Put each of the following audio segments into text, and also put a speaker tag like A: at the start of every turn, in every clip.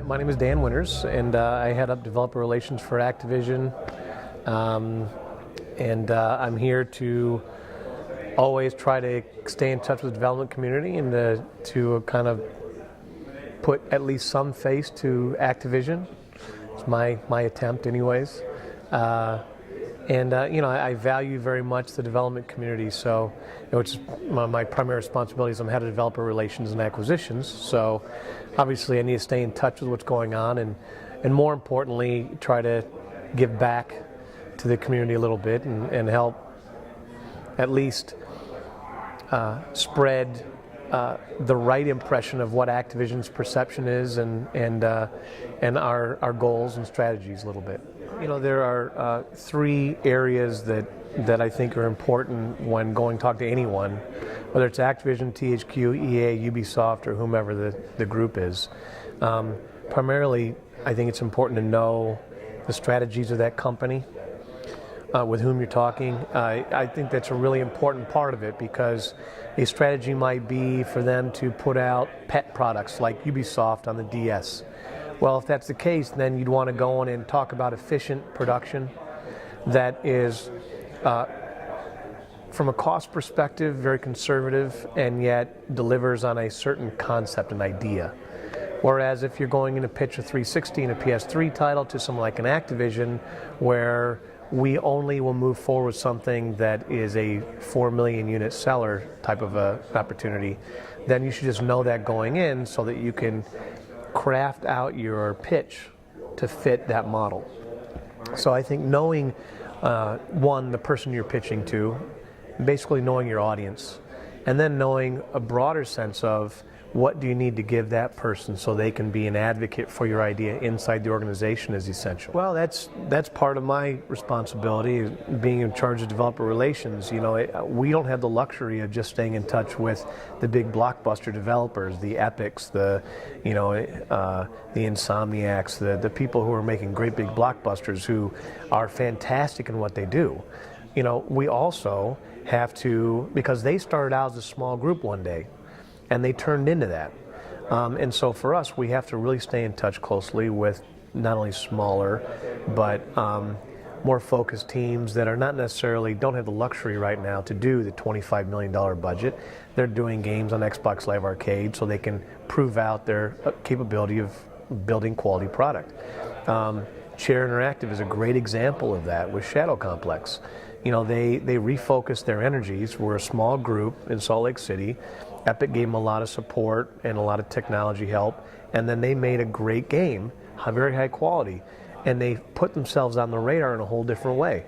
A: My name is Dan Winters, and I head up developer relations for Activision. I'm here to always try to stay in touch with the development community and to kind of put at least some face to Activision. It's my attempt anyways. I value very much the development community, so which is my primary responsibility is I'm head of developer relations and acquisitions. So obviously I need to stay in touch with what's going on and more importantly try to give back to the community a little bit and help at least spread the right impression of what Activision's perception is and our goals and strategies a little bit. You know, there are three areas that I think are important when going to talk to anyone, whether it's Activision, THQ, EA, Ubisoft, or whomever the group is. Primarily, I think it's important to know the strategies of that company, with whom you're talking. I think that's a really important part of it because a strategy might be for them to put out pet products like Ubisoft on the DS. Well, if that's the case, then you'd want to go in and talk about efficient production that is, from a cost perspective, very conservative and yet delivers on a certain concept and idea. Whereas if you're going in to pitch a 360 and a PS3 title to someone like an Activision, where we only will move forward with something that is a 4 million unit seller type of a opportunity, then you should just know that going in so that you can craft out your pitch to fit that model. So I think knowing, one, the person you're pitching to, basically knowing your audience, and then knowing a broader sense of what do you need to give that person so they can be an advocate for your idea inside the organization is essential. Well, that's part of my responsibility, being in charge of developer relations. You know, we don't have the luxury of just staying in touch with the big blockbuster developers, the Epics, the Insomniacs, the people who are making great big blockbusters who are fantastic in what they do. You know, we also have to, because they started out as a small group one day, and they turned into that. And so for us, we have to really stay in touch closely with not only smaller, but more focused teams that are not necessarily, don't have the luxury right now to do the $25 million budget. They're doing games on Xbox Live Arcade so they can prove out their capability of building quality product. Chair Interactive is a great example of that with Shadow Complex. You know, they refocused their energies. We're a small group in Salt Lake City. Epic gave them a lot of support and a lot of technology help, and then they made a great game, very high quality, and they put themselves on the radar in a whole different way.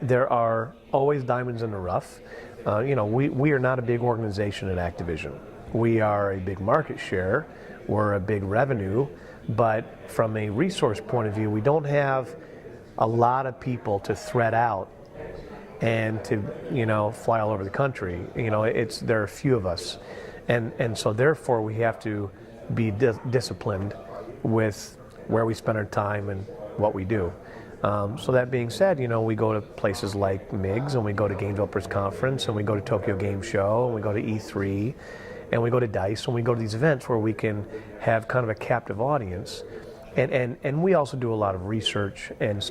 A: There are always diamonds in the rough. You know, we are not a big organization at Activision. We are a big market share, we're a big revenue, but from a resource point of view, we don't have a lot of people to thread out and to, you know, fly all over the country. You know, there are a few of us, and so therefore we have to be disciplined with where we spend our time and what we do. So that being said, you know, we go to places like MIGS, and we go to Game Developers Conference, and we go to Tokyo Game Show, and we go to E3, and we go to DICE, and we go to these events where we can have kind of a captive audience. And we also do a lot of research and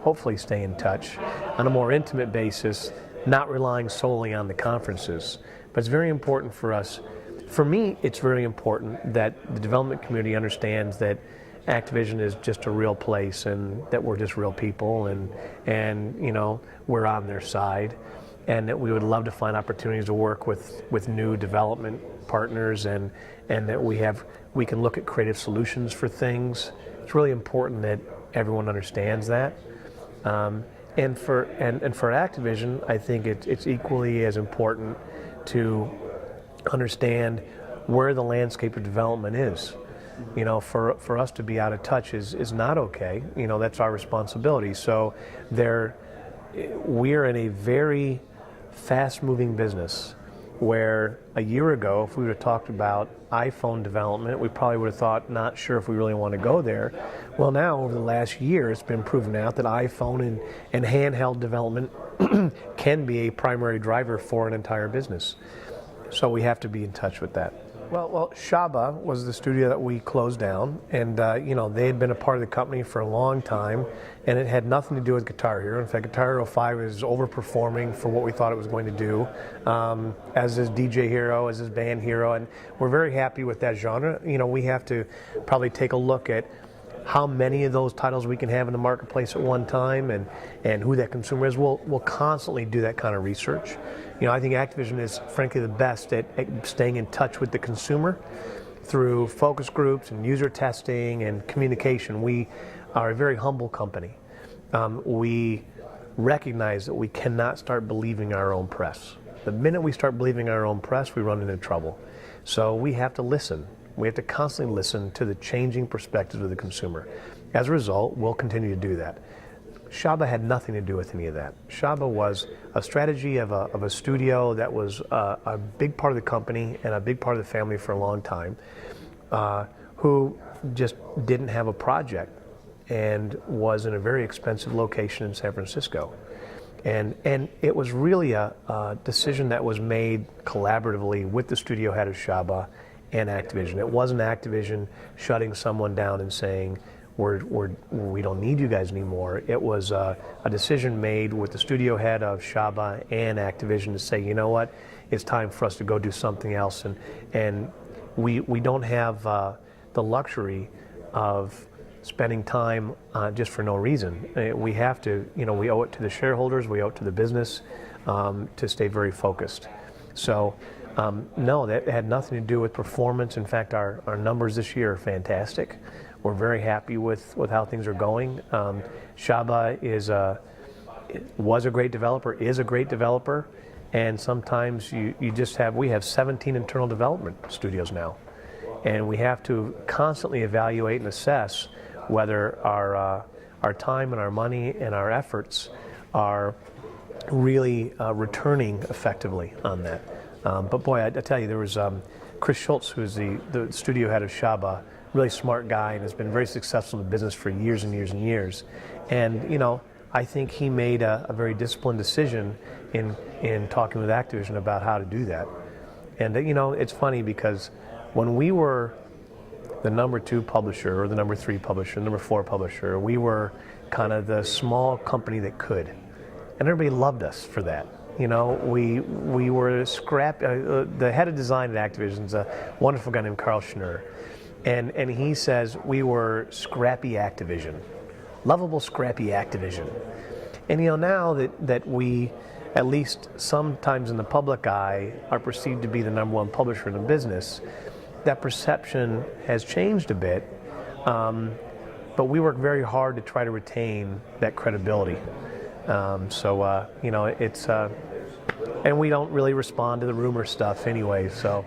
A: hopefully stay in touch on a more intimate basis, not relying solely on the conferences. But it's very important for us. For me, it's very important that the development community understands that Activision is just a real place and that we're just real people and you know, we're on their side, and that we would love to find opportunities to work with new development partners and that we can look at creative solutions for things. It's really important that everyone understands that. And for Activision, I think it's equally as important to understand where the landscape of development is. You know, for us to be out of touch is not okay. You know, that's our responsibility. So we're in a very fast-moving business where a year ago, if we would have talked about iPhone development, we probably would have thought, not sure if we really want to go there. Well, now, over the last year, it's been proven out that iPhone and handheld development can be a primary driver for an entire business. So we have to be in touch with that. Well, Shaba was the studio that we closed down, and they had been a part of the company for a long time, and it had nothing to do with Guitar Hero. In fact, Guitar Hero 5 is overperforming for what we thought it was going to do, as is DJ Hero, as is Band Hero, and we're very happy with that genre. We have to probably take a look at how many of those titles we can have in the marketplace at one time, and who that consumer is. We'll constantly do that kind of research. I think Activision is frankly the best at staying in touch with the consumer through focus groups and user testing and communication. We are a very humble company. We recognize that we cannot start believing our own press. The minute we start believing our own press, we run into trouble. So we have to listen. We have to constantly listen to the changing perspectives of the consumer. As a result, we'll continue to do that. Shaba had nothing to do with any of that. Shaba was a strategy of a studio that was a big part of the company and a big part of the family for a long time, who just didn't have a project and was in a very expensive location in San Francisco. And it was really a decision that was made collaboratively with the studio head of Shaba and Activision. It wasn't Activision shutting someone down and saying, we don't need you guys anymore. It was a decision made with the studio head of Shaba and Activision to say, you know what, it's time for us to go do something else. And we don't have the luxury of spending time just for no reason. We have to, we owe it to the shareholders, we owe it to the business to stay very focused. So no, that had nothing to do with performance. In fact, our numbers this year are fantastic. We're very happy with how things are going. Shaba was a great developer, is a great developer, and sometimes we have 17 internal development studios now, and we have to constantly evaluate and assess whether our time and our money and our efforts are really returning effectively on that. But boy, I tell you, there was Chris Schultz, who is the studio head of Shaba, really smart guy and has been very successful in the business for years and years and years. And I think he made a very disciplined decision in talking with Activision about how to do that. And it's funny because when we were the number 2 publisher or the number 3 publisher, number 4 publisher, we were kind of the small company that could, and everybody loved us for that. We were the head of design at Activision is a wonderful guy named Carl Schnur. And he says we were scrappy Activision, lovable scrappy Activision. And now that we, at least sometimes in the public eye, are perceived to be the number 1 publisher in the business, that perception has changed a bit. But we work very hard to try to retain that credibility. It's and we don't really respond to the rumor stuff anyway. So.